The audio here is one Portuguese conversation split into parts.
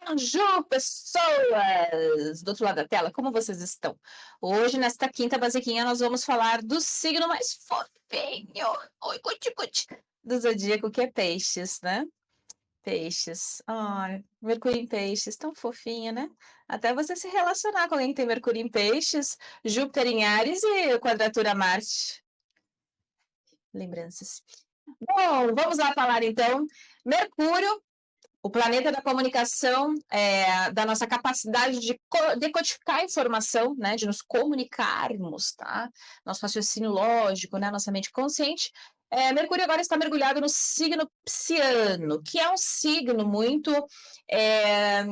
Bonjour, pessoas! Do outro lado da tela, como vocês estão? Hoje, nesta quinta basiquinha, nós vamos falar do signo mais fofinho, oi, cuti, do zodíaco, que é peixes, né? Peixes. Ai, Mercúrio em peixes, tão fofinha, né? Até você se relacionar com alguém que tem Mercúrio em peixes, Júpiter em Áries e quadratura Marte. Lembranças. Bom, vamos lá falar então. Mercúrio, o planeta da comunicação, da nossa capacidade de decodificar a informação, né, de nos comunicarmos, tá? Nosso raciocínio lógico, né, nossa mente consciente. Mercúrio agora está mergulhado no signo Pisciano, que é um signo é,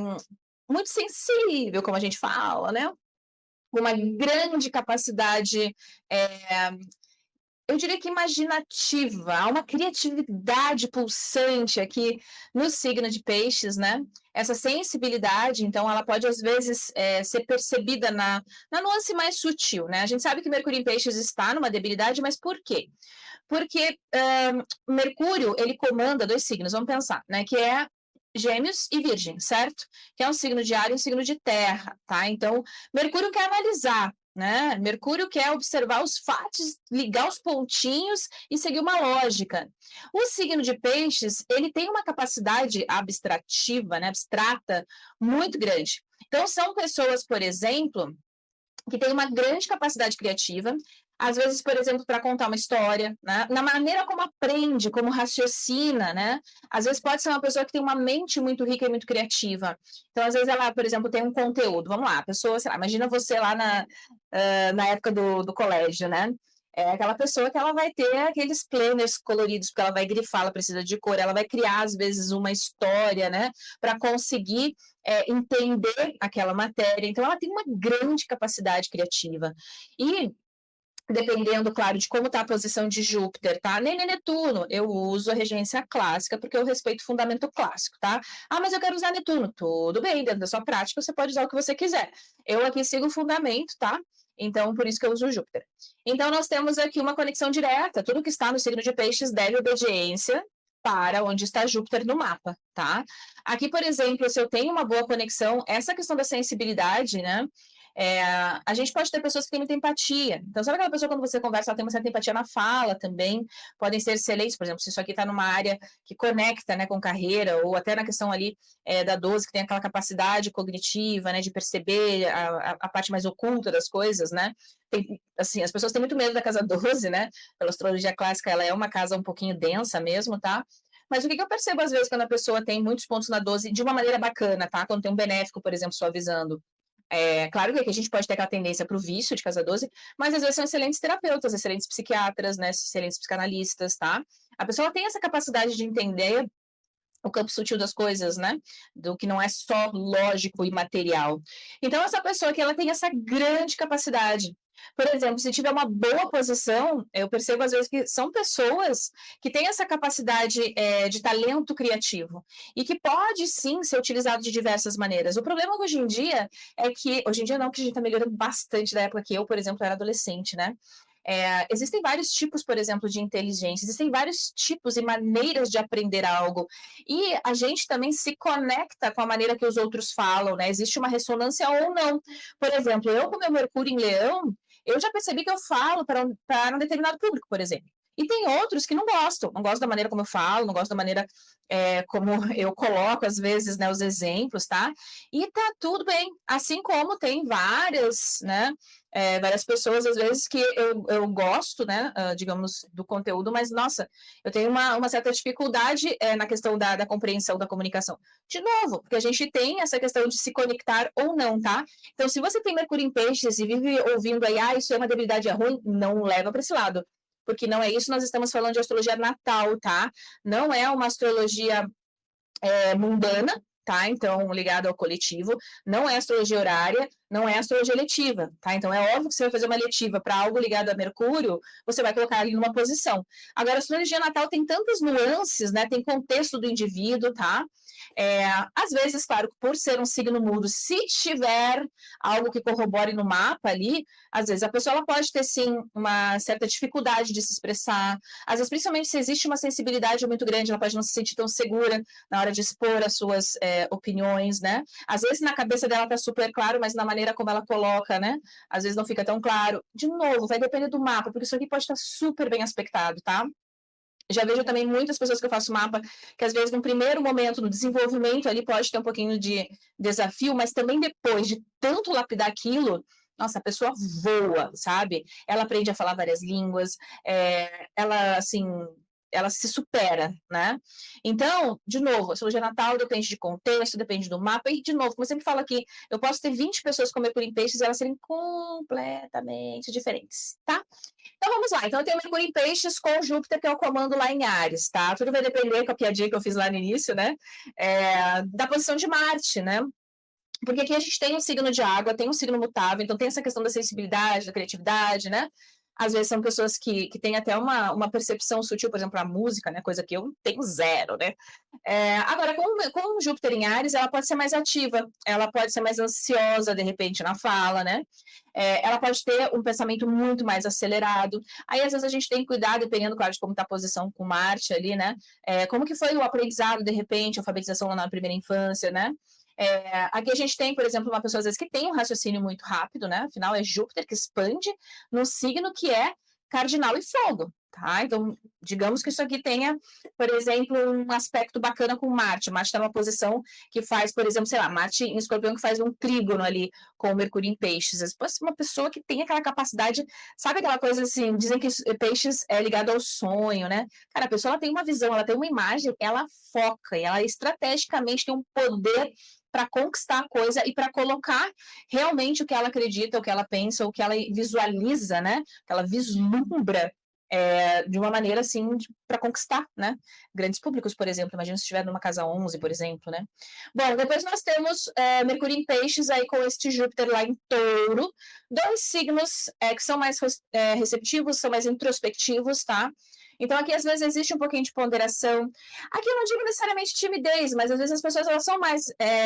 muito sensível, como a gente fala, né? Uma grande capacidade eu diria que imaginativa, há uma criatividade pulsante aqui no signo de peixes, né? Essa sensibilidade, então, ela pode, às vezes, ser percebida na nuance mais sutil, né? A gente sabe que Mercúrio em peixes está numa debilidade, mas por quê? Porque Mercúrio, ele comanda dois signos, vamos pensar, né? Que é Gêmeos e Virgem, certo? Que é um signo de ar e um signo de terra, tá? Então, Mercúrio quer analisar, né? Mercúrio quer observar os fatos, ligar os pontinhos e seguir uma lógica. O signo de peixes, ele tem uma capacidade abstrativa, né, abstrata, muito grande. Então, são pessoas, por exemplo, que têm uma grande capacidade criativa, às vezes, por exemplo, para contar uma história, né? Na maneira como aprende, como raciocina, né? Às vezes pode ser uma pessoa que tem uma mente muito rica e muito criativa. Então, às vezes, ela, por exemplo, tem um conteúdo. Vamos lá, a pessoa, sei lá, imagina você lá na época do colégio, né? É aquela pessoa que ela vai ter aqueles planners coloridos, porque ela vai grifar, ela precisa de cor, ela vai criar, às vezes, uma história, né? Para conseguir entender aquela matéria. Então, ela tem uma grande capacidade criativa. E dependendo, claro, de como está a posição de Júpiter, tá? Nem Netuno, eu uso a regência clássica, porque eu respeito o fundamento clássico, tá? Ah, mas eu quero usar Netuno. Tudo bem, dentro da sua prática, você pode usar o que você quiser. Eu aqui sigo o fundamento, tá? Então, por isso que eu uso Júpiter. Então, nós temos aqui uma conexão direta. Tudo que está no signo de peixes deve obediência para onde está Júpiter no mapa, tá? Aqui, por exemplo, se eu tenho uma boa conexão, essa questão da sensibilidade, né? A gente pode ter pessoas que têm muita empatia. Então, sabe aquela pessoa quando você conversa, ela tem uma certa empatia na fala também? Podem ser excelentes, por exemplo, se isso aqui está numa área que conecta, né, com carreira, ou até na questão ali da 12, que tem aquela capacidade cognitiva, né, de perceber a parte mais oculta das coisas, né? Tem, assim, as pessoas têm muito medo da casa 12, né? Pela astrologia clássica, ela é uma casa um pouquinho densa mesmo, tá? Mas o que eu percebo às vezes quando a pessoa tem muitos pontos na 12 de uma maneira bacana, tá? Quando tem um benéfico, por exemplo, suavizando. Claro que aqui a gente pode ter aquela tendência para o vício de casa 12, mas às vezes são excelentes terapeutas, excelentes psiquiatras, né, excelentes psicanalistas, tá? A pessoa tem essa capacidade de entender o campo sutil das coisas, né? Do que não é só lógico e material. Então, essa pessoa que ela tem essa grande capacidade. Por exemplo, se tiver uma boa posição, eu percebo às vezes que são pessoas que têm essa capacidade de talento criativo e que pode sim ser utilizado de diversas maneiras. O problema hoje em dia é que, hoje em dia não, que a gente está melhorando bastante da época que eu, por exemplo, era adolescente, né? Existem vários tipos, por exemplo, de inteligência, existem vários tipos e maneiras de aprender algo. E a gente também se conecta com a maneira que os outros falam, né? Existe uma ressonância ou não. Por exemplo, eu com meu Mercúrio em Leão, eu já percebi que eu falo para um determinado público, por exemplo. E tem outros que não gostam da maneira como eu falo, não gostam da maneira como eu coloco, às vezes, né, os exemplos, tá? E tá tudo bem. Assim como tem várias, né? Várias pessoas, às vezes, que eu gosto, né, digamos, do conteúdo, mas, nossa, eu tenho uma certa dificuldade na questão da compreensão da comunicação. De novo, porque a gente tem essa questão de se conectar ou não, tá? Então, se você tem Mercúrio em peixes e vive ouvindo aí, isso é uma debilidade, é ruim, não leva para esse lado. Porque não é isso, nós estamos falando de astrologia natal, tá? Não é uma astrologia mundana, tá? Então, ligado ao coletivo, não é astrologia horária, não é astrologia eletiva, tá? Então, é óbvio que você vai fazer uma eletiva para algo ligado a Mercúrio, você vai colocar ali numa posição. Agora, a astrologia natal tem tantas nuances, né? Tem contexto do indivíduo, tá? Às vezes, claro, por ser um signo mudo, se tiver algo que corrobore no mapa ali, às vezes a pessoa ela pode ter, sim, uma certa dificuldade de se expressar. Às vezes, principalmente se existe uma sensibilidade muito grande, ela pode não se sentir tão segura na hora de expor as suas opiniões, né? Às vezes na cabeça dela tá super claro, mas na maneira como ela coloca, né? Às vezes não fica tão claro. De novo, vai depender do mapa, porque isso aqui pode estar super bem aspectado, tá? Já vejo também muitas pessoas que eu faço mapa, que às vezes no primeiro momento, no desenvolvimento ali pode ter um pouquinho de desafio, mas também depois de tanto lapidar aquilo, nossa, a pessoa voa, sabe? Ela aprende a falar várias línguas, ela, assim, ela se supera, né? Então, de novo, a astrologia natal depende de contexto, depende do mapa, e de novo, como eu sempre falo aqui, eu posso ter 20 pessoas com Mercúrio em Peixes e elas serem completamente diferentes, tá? Então vamos lá. Então eu tenho Mercúrio em Peixes com Júpiter, que é o comando lá em Áries, tá? Tudo vai depender com a piadinha que eu fiz lá no início, né? Da posição de Marte, né? Porque aqui a gente tem um signo de água, tem um signo mutável, então tem essa questão da sensibilidade, da criatividade, né? Às vezes são pessoas que têm até uma percepção sutil, por exemplo, a música, né? Coisa que eu tenho zero, né? Agora, com Júpiter em Áries, ela pode ser mais ativa, ela pode ser mais ansiosa, de repente, na fala, né? Ela pode ter um pensamento muito mais acelerado. Aí, às vezes, a gente tem que cuidar, dependendo, claro, de como está a posição com Marte ali, né? Como que foi o aprendizado, de repente, a alfabetização lá na primeira infância, né? Aqui a gente tem, por exemplo, uma pessoa, às vezes, que tem um raciocínio muito rápido, né? Afinal, é Júpiter que expande num signo que é cardinal e fogo, tá? Então, digamos que isso aqui tenha, por exemplo, um aspecto bacana com Marte. Marte está numa posição que faz, por exemplo, sei lá, Marte em Escorpião que faz um trígono ali com o Mercúrio em Peixes. Pode ser uma pessoa que tem aquela capacidade, sabe aquela coisa assim, dizem que Peixes é ligado ao sonho, né? Cara, a pessoa ela tem uma visão, ela tem uma imagem, ela foca e ela estrategicamente tem um poder para conquistar a coisa e para colocar realmente o que ela acredita, o que ela pensa, o que ela visualiza, né? Que ela vislumbra de uma maneira assim para conquistar, né? Grandes públicos, por exemplo. Imagina se estiver numa casa 11, por exemplo, né? Bom, depois nós temos Mercúrio em Peixes aí com este Júpiter lá em Touro, dois signos que são mais receptivos, são mais introspectivos, tá? Então, aqui, às vezes, existe um pouquinho de ponderação. Aqui eu não digo necessariamente timidez, mas às vezes as pessoas elas são mais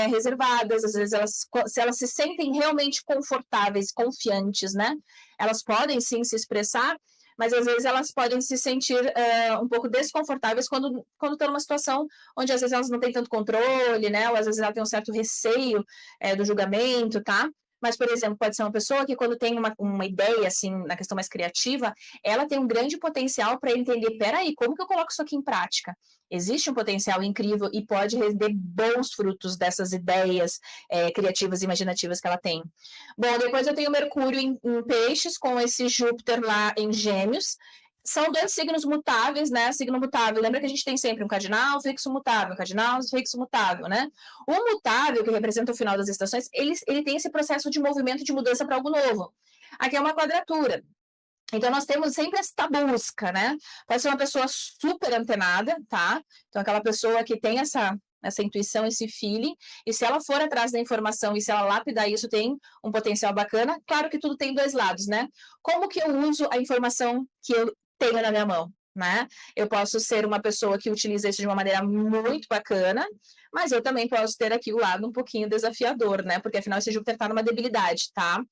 reservadas, às vezes se elas se sentem realmente confortáveis, confiantes, né? Elas podem sim se expressar, mas às vezes elas podem se sentir um pouco desconfortáveis quando estão numa situação onde às vezes elas não têm tanto controle, né? Ou às vezes ela tem um certo receio do julgamento, tá? Mas, por exemplo, pode ser uma pessoa que quando tem uma ideia, assim, na questão mais criativa, ela tem um grande potencial para entender, peraí, como que eu coloco isso aqui em prática? Existe um potencial incrível e pode render bons frutos dessas ideias criativas e imaginativas que ela tem. Bom, depois eu tenho Mercúrio em Peixes, com esse Júpiter lá em Gêmeos. São dois signos mutáveis, né? Signo mutável. Lembra que a gente tem sempre um cardinal, fixo, mutável, um cardinal, fixo, mutável, né? O mutável, que representa o final das estações, ele tem esse processo de movimento de mudança para algo novo. Aqui é uma quadratura. Então, nós temos sempre esta busca, né? Pode ser uma pessoa super antenada, tá? Então, aquela pessoa que tem essa intuição, esse feeling, e se ela for atrás da informação e se ela lapidar isso, tem um potencial bacana. Claro que tudo tem dois lados, né? Como que eu uso a informação que eu tenho na minha mão, né? Eu posso ser uma pessoa que utiliza isso de uma maneira muito bacana, mas eu também posso ter aqui o lado um pouquinho desafiador, né? Porque afinal esse Júpiter está numa debilidade, tá?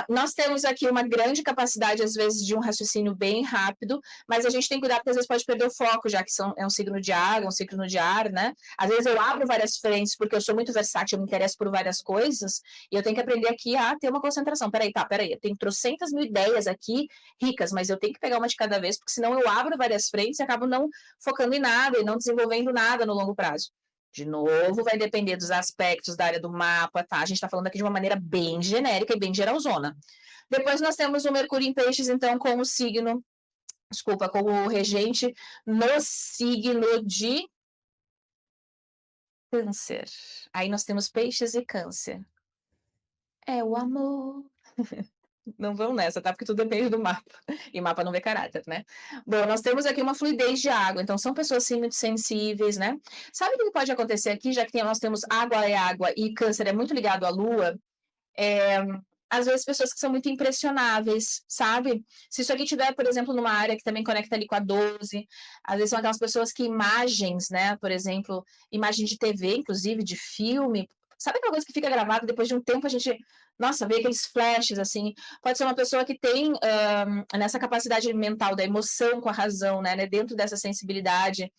Nós temos aqui uma grande capacidade, às vezes, de um raciocínio bem rápido, mas a gente tem que cuidar porque às vezes pode perder o foco, já que é um signo de água, um signo de ar, né? Às vezes eu abro várias frentes porque eu sou muito versátil, eu me interesso por várias coisas, e eu tenho que aprender aqui a ter uma concentração. Peraí, eu tenho trocentas mil ideias aqui, ricas, mas eu tenho que pegar uma de cada vez, porque senão eu abro várias frentes e acabo não focando em nada e não desenvolvendo nada no longo prazo. De novo, vai depender dos aspectos da área do mapa, tá? A gente está falando aqui de uma maneira bem genérica e bem geralzona. Depois nós temos o Mercúrio em Peixes, então, com o regente no signo de Câncer. Aí nós temos Peixes e Câncer. É o amor. Não vão nessa, tá? Porque tudo depende do mapa. E mapa não vê caráter, né? Bom, nós temos aqui uma fluidez de água. Então, são pessoas, sim, muito sensíveis, né? Sabe o que pode acontecer aqui? Já que nós temos água é água e câncer é muito ligado à lua. Às vezes pessoas que são muito impressionáveis, sabe? Se isso aqui tiver, por exemplo, numa área que também conecta ali com a 12, às vezes são aquelas pessoas que imagens, né? Por exemplo, imagem de TV, inclusive, de filme. Sabe aquela coisa que fica gravada depois de um tempo a gente, nossa, vê aqueles flashes assim. Pode ser uma pessoa que tem nessa capacidade mental da emoção com a razão, né? Dentro dessa sensibilidade.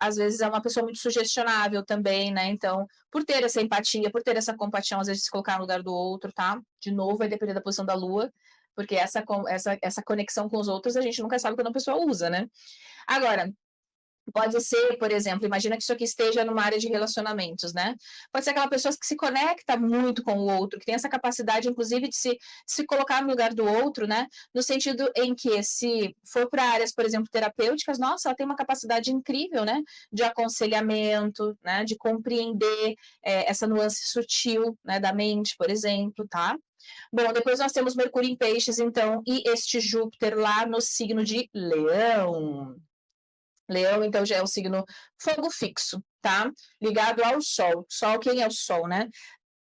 Às vezes é uma pessoa muito sugestionável também, né? Então, por ter essa empatia, por ter essa compaixão, às vezes se colocar no lugar do outro, tá? De novo, vai depender da posição da Lua, porque essa conexão com os outros a gente nunca sabe quando a pessoa usa, né? Agora, pode ser, por exemplo, imagina que isso aqui esteja numa área de relacionamentos, né? Pode ser aquela pessoa que se conecta muito com o outro, que tem essa capacidade, inclusive, de se colocar no lugar do outro, né? No sentido em que, se for para áreas, por exemplo, terapêuticas, nossa, ela tem uma capacidade incrível, né? De aconselhamento, né? De compreender essa nuance sutil, né? Da mente, por exemplo, tá? Bom, depois nós temos Mercúrio em Peixes, então, e este Júpiter lá no signo de Leão. Leão, então, já é um signo fogo fixo, tá? Ligado ao Sol. Sol, quem é o Sol, né?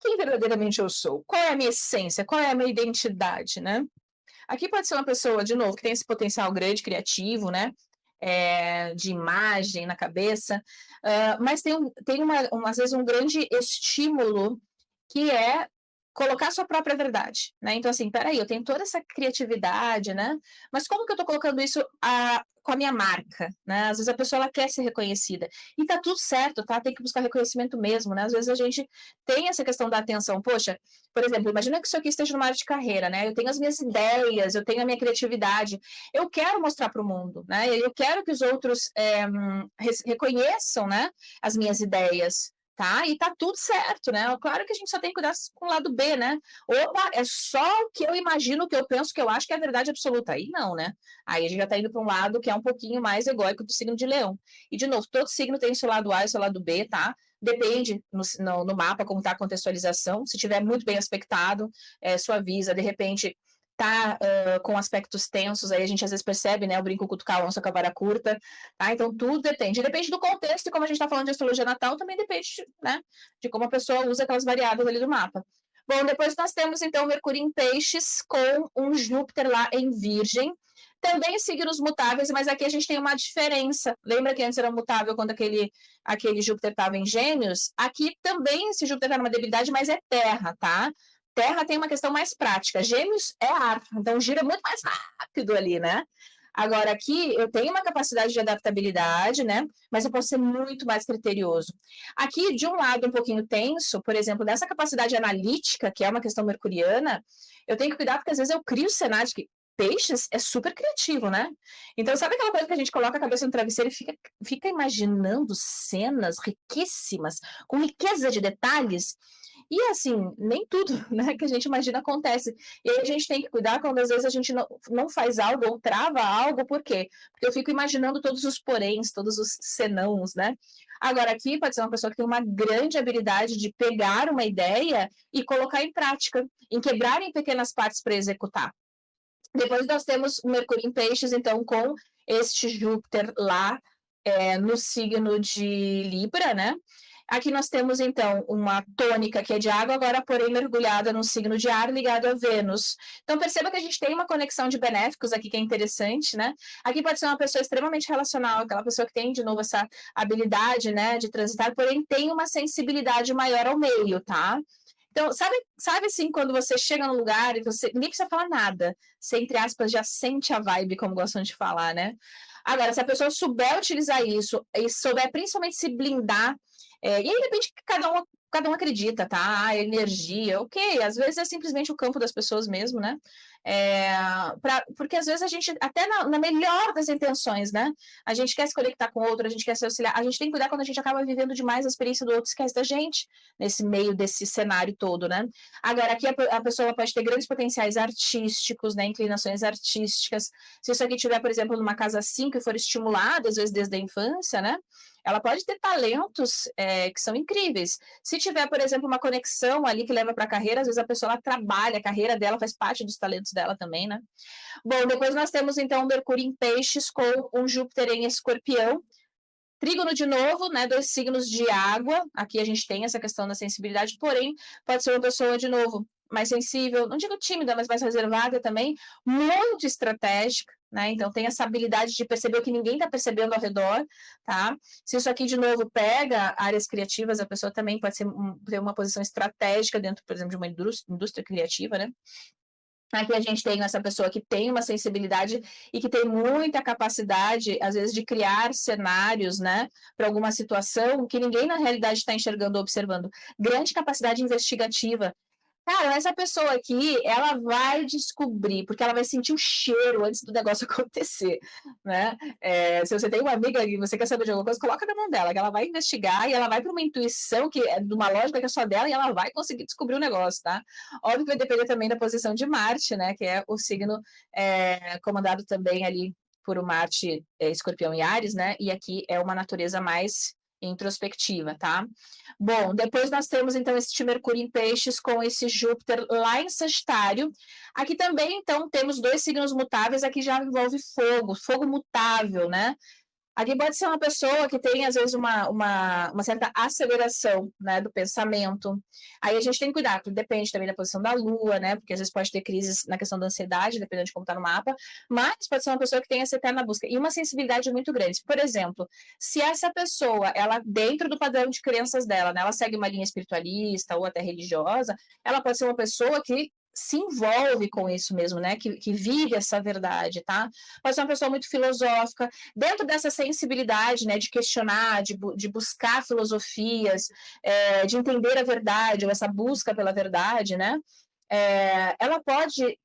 Quem verdadeiramente eu sou? Qual é a minha essência? Qual é a minha identidade, né? Aqui pode ser uma pessoa, de novo, que tem esse potencial grande, criativo, né? De imagem na cabeça, mas tem às vezes um grande estímulo que é colocar sua própria verdade, né? Então, assim, peraí, eu tenho toda essa criatividade, né? Mas como que eu estou colocando isso com a minha marca, né? Às vezes a pessoa ela quer ser reconhecida. E tá tudo certo, tá? Tem que buscar reconhecimento mesmo, né? Às vezes a gente tem essa questão da atenção. Poxa, por exemplo, imagina que isso aqui esteja numa área de carreira, né? Eu tenho as minhas ideias, eu tenho a minha criatividade. Eu quero mostrar para o mundo, né? Eu quero que os outros reconheçam, né? As minhas ideias. Tá? E tá tudo certo, né? Claro que a gente só tem que cuidar com o lado B, né? Opa, é só o que eu imagino, o que eu penso, que eu acho que é a verdade absoluta. Aí não, né? Aí a gente já tá indo para um lado que é um pouquinho mais egóico do signo de Leão. E, de novo, todo signo tem o seu lado A e o seu lado B, tá? Depende no mapa como tá a contextualização. Se tiver muito bem aspectado, suaviza. De repente, tá com aspectos tensos, aí a gente às vezes percebe, né? O brinco cutucar, a onça com a vara curta. Tá? Então, tudo depende. Depende do contexto, e como a gente está falando de astrologia natal, também depende, né, de como a pessoa usa aquelas variáveis ali do mapa. Bom, depois nós temos, então, Mercúrio em Peixes com um Júpiter lá em Virgem. Também signos mutáveis, mas aqui a gente tem uma diferença. Lembra que antes era mutável quando aquele Júpiter estava em Gêmeos? Aqui também esse Júpiter está numa debilidade, mas é terra, tá? Terra tem uma questão mais prática. Gêmeos é ar, então gira muito mais rápido ali, né? Agora, aqui eu tenho uma capacidade de adaptabilidade, né? Mas eu posso ser muito mais criterioso. Aqui, de um lado, um pouquinho tenso, por exemplo, dessa capacidade analítica, que é uma questão mercuriana, eu tenho que cuidar porque às vezes eu crio cenários que. Peixes é super criativo, né? Então, sabe aquela coisa que a gente coloca a cabeça no travesseiro e fica imaginando cenas riquíssimas, com riqueza de detalhes? E assim, nem tudo, né, que a gente imagina acontece. E aí a gente tem que cuidar quando às vezes a gente não faz algo ou trava algo, por quê? Porque eu fico imaginando todos os poréns, todos os senãos, né? Agora, aqui pode ser uma pessoa que tem uma grande habilidade de pegar uma ideia e colocar em prática, em quebrar em pequenas partes para executar. Depois nós temos o Mercúrio em Peixes, então, com este Júpiter lá no signo de Libra, né? Aqui nós temos, então, uma tônica que é de água, agora, porém, mergulhada no signo de ar, ligado a Vênus. Então, perceba que a gente tem uma conexão de benéficos aqui que é interessante, né? Aqui pode ser uma pessoa extremamente relacional, aquela pessoa que tem, de novo, essa habilidade, né, de transitar, porém tem uma sensibilidade maior ao meio, tá? Então, sabe assim, quando você chega no lugar e você nem precisa falar nada, você, entre aspas, já sente a vibe, como gostam de falar, né? Agora, se a pessoa souber utilizar isso e souber principalmente se blindar, e aí depende que cada um acredita, tá? A energia, ok, às vezes é simplesmente o campo das pessoas mesmo, né? Porque às vezes a gente, até na melhor das intenções, né? A gente quer se conectar com o outro, a gente quer se auxiliar, a gente tem que cuidar quando a gente acaba vivendo demais a experiência do outro, esquece da gente, nesse meio desse cenário todo, né? Agora, aqui a pessoa pode ter grandes potenciais artísticos, né? Inclinações artísticas. Se isso aqui tiver, por exemplo, numa casa 5 e for estimulado, às vezes desde a infância, né? Ela pode ter talentos que são incríveis. Se tiver, por exemplo, uma conexão ali que leva para a carreira, às vezes a pessoa ela trabalha, a carreira dela faz parte dos talentos dela também, né? Bom, depois nós temos então Mercúrio em Peixes com um Júpiter em Escorpião. Trígono de novo, né? 2 signos de água. Aqui a gente tem essa questão da sensibilidade, porém, pode ser uma pessoa, de novo, mais sensível, não digo tímida, mas mais reservada também, muito estratégica, né? Então tem essa habilidade de perceber o que ninguém está percebendo ao redor, tá? Se isso aqui, de novo, pega áreas criativas, a pessoa também pode ter uma posição estratégica dentro, por exemplo, de uma indústria criativa, né? Aqui a gente tem essa pessoa que tem uma sensibilidade e que tem muita capacidade, às vezes, de criar cenários, né, para alguma situação que ninguém na realidade está enxergando ou observando. Grande capacidade investigativa. Cara, essa pessoa aqui, ela vai descobrir, porque ela vai sentir o cheiro antes do negócio acontecer, né? Se você tem uma amiga e você quer saber de alguma coisa, coloca na mão dela, que ela vai investigar e ela vai para uma intuição que é de uma lógica que é só dela e ela vai conseguir descobrir o negócio, tá? Óbvio que vai depender também da posição de Marte, né? Que é o signo comandado também ali por o Marte, Escorpião e Áries, né? E aqui é uma natureza mais introspectiva, tá? Bom, depois nós temos então este Mercúrio em Peixes com esse Júpiter lá em Sagitário. Aqui também, então, temos 2 signos mutáveis, aqui já envolve fogo, fogo mutável, né? Aqui pode ser uma pessoa que tem, às vezes, uma certa aceleração, né, do pensamento. Aí a gente tem que cuidar, porque depende também da posição da Lua, né? Porque às vezes pode ter crises na questão da ansiedade, dependendo de como está no mapa, mas pode ser uma pessoa que tem essa eterna busca e uma sensibilidade muito grande. Por exemplo, se essa pessoa, ela, dentro do padrão de crenças dela, né, ela segue uma linha espiritualista ou até religiosa, ela pode ser uma pessoa que se envolve com isso mesmo, né? Que vive essa verdade, tá? Pode ser uma pessoa muito filosófica, dentro dessa sensibilidade, né, de questionar, de buscar filosofias, de entender a verdade, ou essa busca pela verdade, né, ela pode,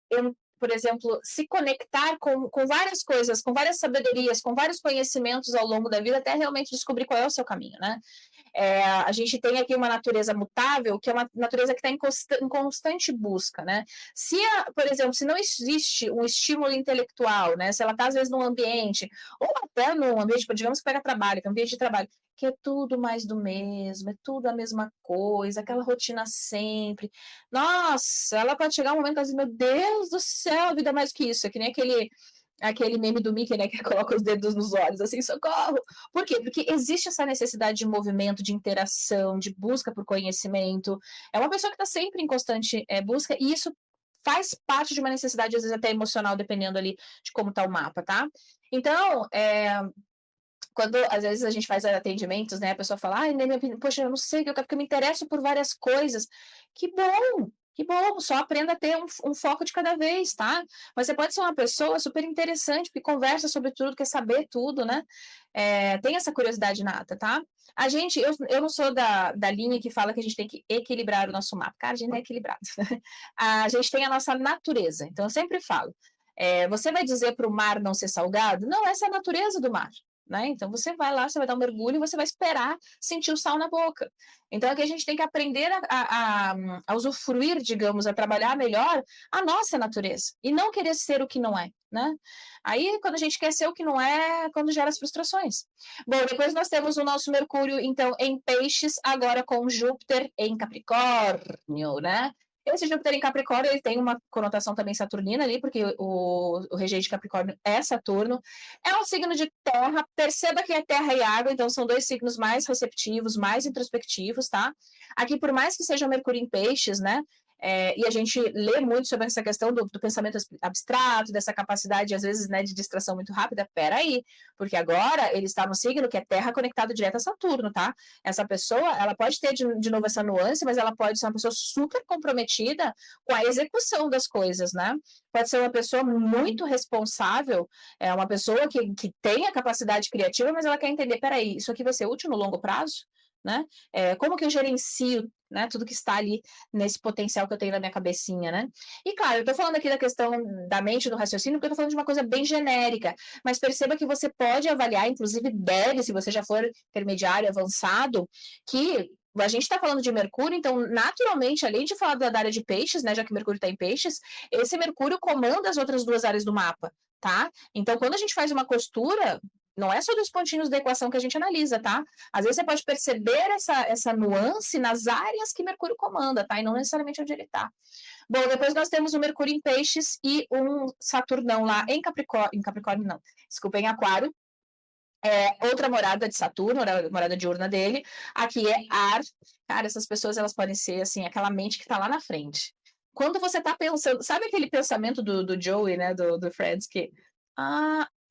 por exemplo, se conectar com várias coisas, com várias sabedorias, com vários conhecimentos ao longo da vida, até realmente descobrir qual é o seu caminho, né? A gente tem aqui uma natureza mutável, que é uma natureza que está em constante busca, né? Por exemplo, se não existe um estímulo intelectual, né? Se ela está, às vezes, num ambiente, ou até num ambiente, digamos que pega trabalho, que é um ambiente de trabalho, que é tudo mais do mesmo, é tudo a mesma coisa, aquela rotina sempre. Nossa, ela pode chegar um momento que ela diz, meu Deus do céu, a vida é mais que isso, é que nem aquele meme do Mickey, né, que coloca os dedos nos olhos, assim, socorro. Por quê? Porque existe essa necessidade de movimento, de interação, de busca por conhecimento. É uma pessoa que está sempre em constante busca, e isso faz parte de uma necessidade, às vezes até emocional, dependendo ali de como está o mapa, tá? Então, quando às vezes a gente faz atendimentos, né, a pessoa fala, ai, minha opinião, poxa, eu não sei, porque eu me interesso por várias coisas. Que bom, só aprenda a ter um foco de cada vez, tá? Mas você pode ser uma pessoa super interessante, que conversa sobre tudo, quer saber tudo, né? Tem essa curiosidade nata, tá? Eu não sou da linha que fala que a gente tem que equilibrar o nosso mapa. Cara, a gente não é equilibrado. A gente tem a nossa natureza, então eu sempre falo. Você vai dizer para o mar não ser salgado? Não, essa é a natureza do mar. Né? Então você vai lá, você vai dar um mergulho e você vai esperar sentir o sal na boca. Então aqui a gente tem que aprender a usufruir, digamos, a trabalhar melhor a nossa natureza e não querer ser o que não é, né? Aí quando a gente quer ser o que não é, quando gera as frustrações. Bom, depois nós temos o nosso Mercúrio, então, em Peixes, agora com Júpiter em Capricórnio, né? Esse Júpiter em Capricórnio, ele tem uma conotação também saturnina ali, porque o regente de Capricórnio é Saturno. É um signo de terra, perceba que é terra e água, então são 2 signos mais receptivos, mais introspectivos, tá? Aqui, por mais que seja Mercúrio em Peixes, né? E a gente lê muito sobre essa questão do pensamento abstrato, dessa capacidade, às vezes, né, de distração muito rápida. Peraí, porque agora ele está no signo que é Terra conectado direto a Saturno, tá? Essa pessoa, ela pode ter, de novo, essa nuance, mas ela pode ser uma pessoa super comprometida com a execução das coisas, né? Pode ser uma pessoa muito responsável, uma pessoa que tem a capacidade criativa, mas ela quer entender, peraí, isso aqui vai ser útil no longo prazo? Né? Como que eu gerencio, né, tudo que está ali nesse potencial que eu tenho na minha cabecinha, né? E claro, eu estou falando aqui da questão da mente, do raciocínio, porque eu estou falando de uma coisa bem genérica, mas perceba que você pode avaliar, inclusive deve, se você já for intermediário, avançado, que a gente está falando de Mercúrio, então, naturalmente, além de falar da área de peixes, né, já que Mercúrio está em peixes, esse Mercúrio comanda as outras 2 áreas do mapa, tá? Então, quando a gente faz uma costura, não é só dos pontinhos da equação que a gente analisa, tá? Às vezes você pode perceber essa nuance nas áreas que Mercúrio comanda, tá? E não necessariamente onde ele está. Bom, depois nós temos o Mercúrio em Peixes e um Saturnão lá em Capricórnio não, desculpa, em Aquário. Outra morada de Saturno, morada diurna dele, aqui é ar. Cara, essas pessoas elas podem ser assim, aquela mente que está lá na frente. Quando você está pensando, sabe aquele pensamento do Joey, né, do Friends, que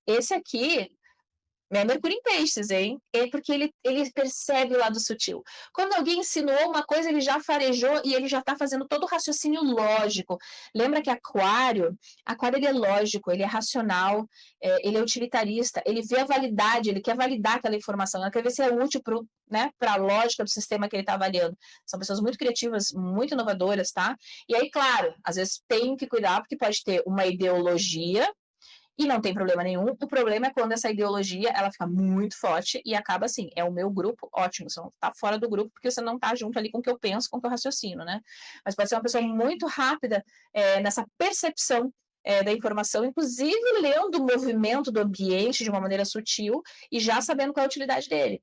esse aqui é Mercúrio em Peixes, hein? É porque ele percebe o lado sutil. Quando alguém ensinou uma coisa, ele já farejou e ele já está fazendo todo o raciocínio lógico. Lembra que Aquário ele é lógico, ele é racional, ele é utilitarista, ele vê a validade, ele quer validar aquela informação, ele quer ver se é útil para a lógica do sistema que ele está avaliando. São pessoas muito criativas, muito inovadoras, tá? E aí, claro, às vezes tem que cuidar, porque pode ter uma ideologia e não tem problema nenhum. O problema é quando essa ideologia ela fica muito forte e acaba assim, é o meu grupo, ótimo, você não tá fora do grupo porque você não tá junto ali com o que eu penso, com o que eu raciocino, né? Mas pode ser uma pessoa muito rápida nessa percepção da informação, inclusive lendo o movimento do ambiente de uma maneira sutil e já sabendo qual é a utilidade dele.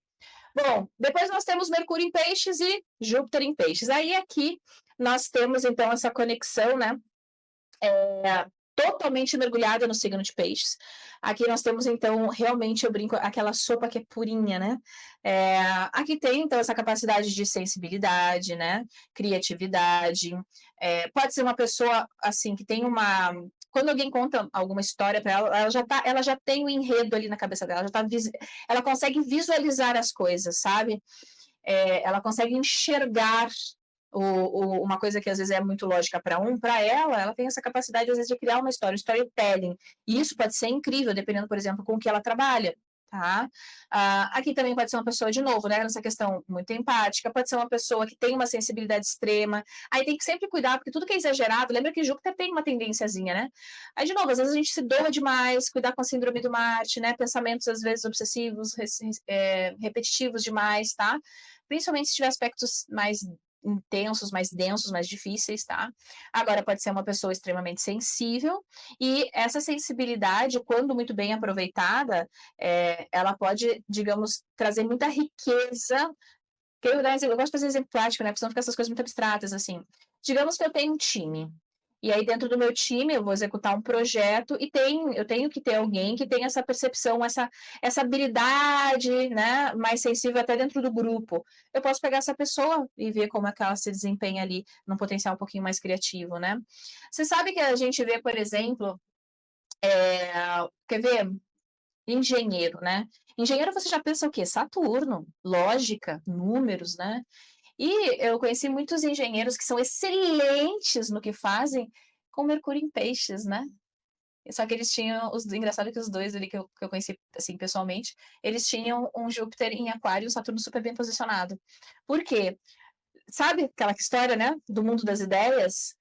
Bom, depois nós temos Mercúrio em Peixes e Júpiter em Peixes. Aí aqui nós temos então essa conexão, né? Totalmente mergulhada no signo de Peixes. Aqui nós temos, então, realmente, eu brinco, aquela sopa que é purinha, né? Aqui tem, então, essa capacidade de sensibilidade, né? Criatividade. Pode ser uma pessoa, assim, que tem uma... Quando alguém conta alguma história para ela, ela já tem o enredo ali na cabeça dela, ela consegue visualizar as coisas, sabe? Ela consegue enxergar uma coisa que às vezes é muito lógica para ela tem essa capacidade às vezes de criar uma história, storytelling. E isso pode ser incrível, dependendo, por exemplo, com o que ela trabalha. Tá? Aqui também pode ser uma pessoa, de novo, né, nessa questão muito empática, pode ser uma pessoa que tem uma sensibilidade extrema, aí tem que sempre cuidar, porque tudo que é exagerado, lembra que Júpiter tem uma tendênciazinha, né? Aí, de novo, às vezes a gente se doa demais, cuidar com a síndrome do Marte, né, pensamentos às vezes obsessivos, repetitivos demais, tá? Principalmente se tiver aspectos mais intensos, mais densos, mais difíceis, tá? Agora, pode ser uma pessoa extremamente sensível, e essa sensibilidade, quando muito bem aproveitada, ela pode, digamos, trazer muita riqueza. Eu gosto de fazer exemplo prático, né? Porque senão fica essas coisas muito abstratas, assim. Digamos que eu tenho um time. E aí, dentro do meu time, eu vou executar um projeto e eu tenho que ter alguém que tenha essa percepção, essa habilidade, né, mais sensível até dentro do grupo. Eu posso pegar essa pessoa e ver como é que ela se desempenha ali num potencial um pouquinho mais criativo, né? Você sabe que a gente vê, por exemplo, quer ver? Engenheiro, né? Engenheiro você já pensa o quê? Saturno, lógica, números, né? E eu conheci muitos engenheiros que são excelentes no que fazem com Mercúrio em Peixes, né? Só que eles tinham, engraçado que os dois ali que eu conheci assim pessoalmente, eles tinham um Júpiter em Aquário e um Saturno super bem posicionado. Por quê? Sabe aquela história, né, do mundo das ideias?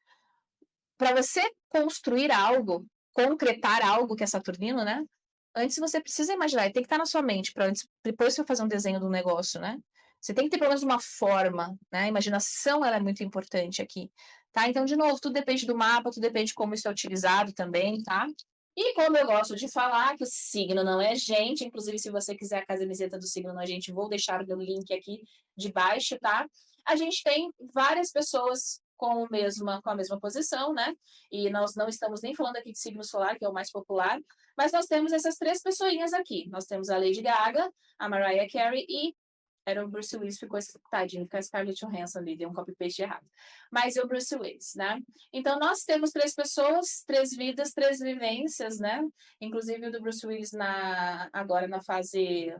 Para você construir algo, concretar algo que é saturnino, né? Antes você precisa imaginar, tem que estar na sua mente para depois você fazer um desenho do negócio, né? Você tem que ter pelo menos uma forma, né? A imaginação ela é muito importante aqui, tá? Então, de novo, tudo depende do mapa, tudo depende de como isso é utilizado também, tá? E como eu gosto de falar que o signo não é gente, inclusive se você quiser a camiseta do signo não é gente, vou deixar o meu link aqui de baixo, tá? A gente tem várias pessoas com a mesma posição, né? E nós não estamos nem falando aqui de signo solar, que é o mais popular, mas nós temos essas três pessoinhas aqui. Nós temos a Lady Gaga, a Mariah Carey e era o Bruce Willis, ficou tadinho, ficou a Scarlett Johansson ali, deu um copy-paste errado. Mas é o Bruce Willis, né? Então, nós temos três pessoas, três vidas, três vivências, né? Inclusive o do Bruce Willis agora na fase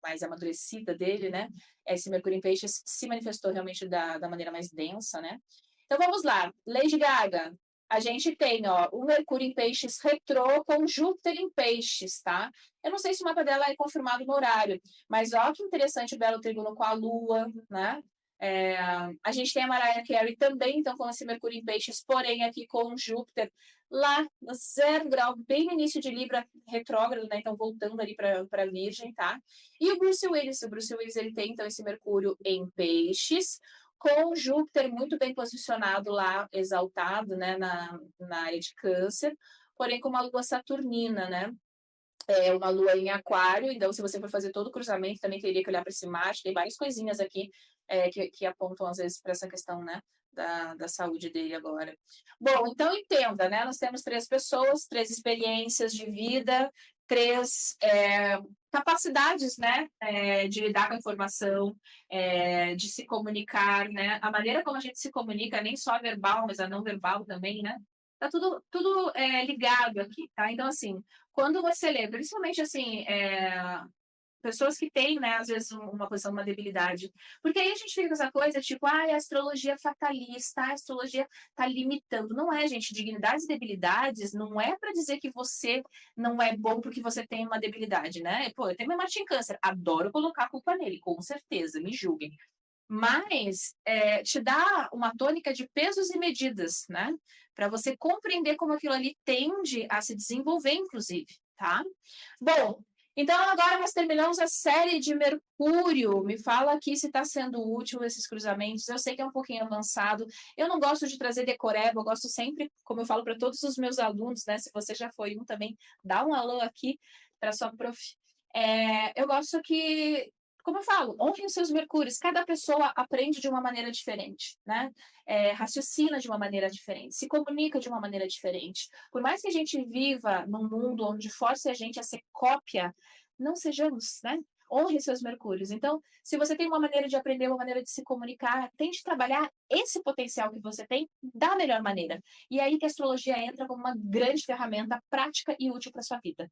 mais amadurecida dele, né? Esse Mercúrio em Peixes se manifestou realmente da maneira mais densa, né? Então, vamos lá. Lady Gaga, a gente tem, ó, o Mercúrio em Peixes retrô com Júpiter em Peixes, tá? Eu não sei se o mapa dela é confirmado no horário, mas ó que interessante o belo trígono com a Lua, né? A gente tem a Mariah Carey também, então, com esse Mercúrio em Peixes, porém aqui com Júpiter lá no 0 grau, bem no início de Libra retrógrado, né? Então, voltando ali para Virgem, tá? E o Bruce Willis, ele tem, então, esse Mercúrio em Peixes, com Júpiter muito bem posicionado lá, exaltado, né, na área de Câncer, porém com uma lua saturnina, né? Uma lua em Aquário, então se você for fazer todo o cruzamento, também teria que olhar para esse Marte, tem várias coisinhas aqui que apontam às vezes para essa questão, né, da saúde dele agora. Bom, então entenda, né, nós temos três pessoas, três experiências de vida, 3, capacidades, né, de lidar com a informação, de se comunicar, né, a maneira como a gente se comunica, nem só a verbal, mas a não verbal também, né, tá tudo ligado aqui, tá. Então, assim, quando você lê, principalmente, assim, pessoas que têm, né, às vezes uma posição, uma debilidade. Porque aí a gente fica com essa coisa, tipo, ai, a astrologia é fatalista, a astrologia tá limitando. Não é, gente, dignidades e debilidades não é para dizer que você não é bom porque você tem uma debilidade, né? Pô, eu tenho meu Marte em Câncer, adoro colocar a culpa nele, com certeza, me julguem. Mas te dá uma tônica de pesos e medidas, né? Para você compreender como aquilo ali tende a se desenvolver, inclusive, tá? Bom, então agora nós terminamos a série de Mercúrio. Me fala aqui se está sendo útil esses cruzamentos. Eu sei que é um pouquinho avançado. Eu não gosto de trazer decoreba, eu gosto sempre, como eu falo para todos os meus alunos, né? Se você já foi um também, dá um alô aqui para sua prof. Eu gosto que, como eu falo, honrem os seus mercúrios. Cada pessoa aprende de uma maneira diferente, né? Raciocina de uma maneira diferente, se comunica de uma maneira diferente. Por mais que a gente viva num mundo onde force a gente a ser cópia, não sejamos, né? Honre seus mercúrios. Então, se você tem uma maneira de aprender, uma maneira de se comunicar, tente trabalhar esse potencial que você tem da melhor maneira. E é aí que a astrologia entra como uma grande ferramenta prática e útil para sua vida.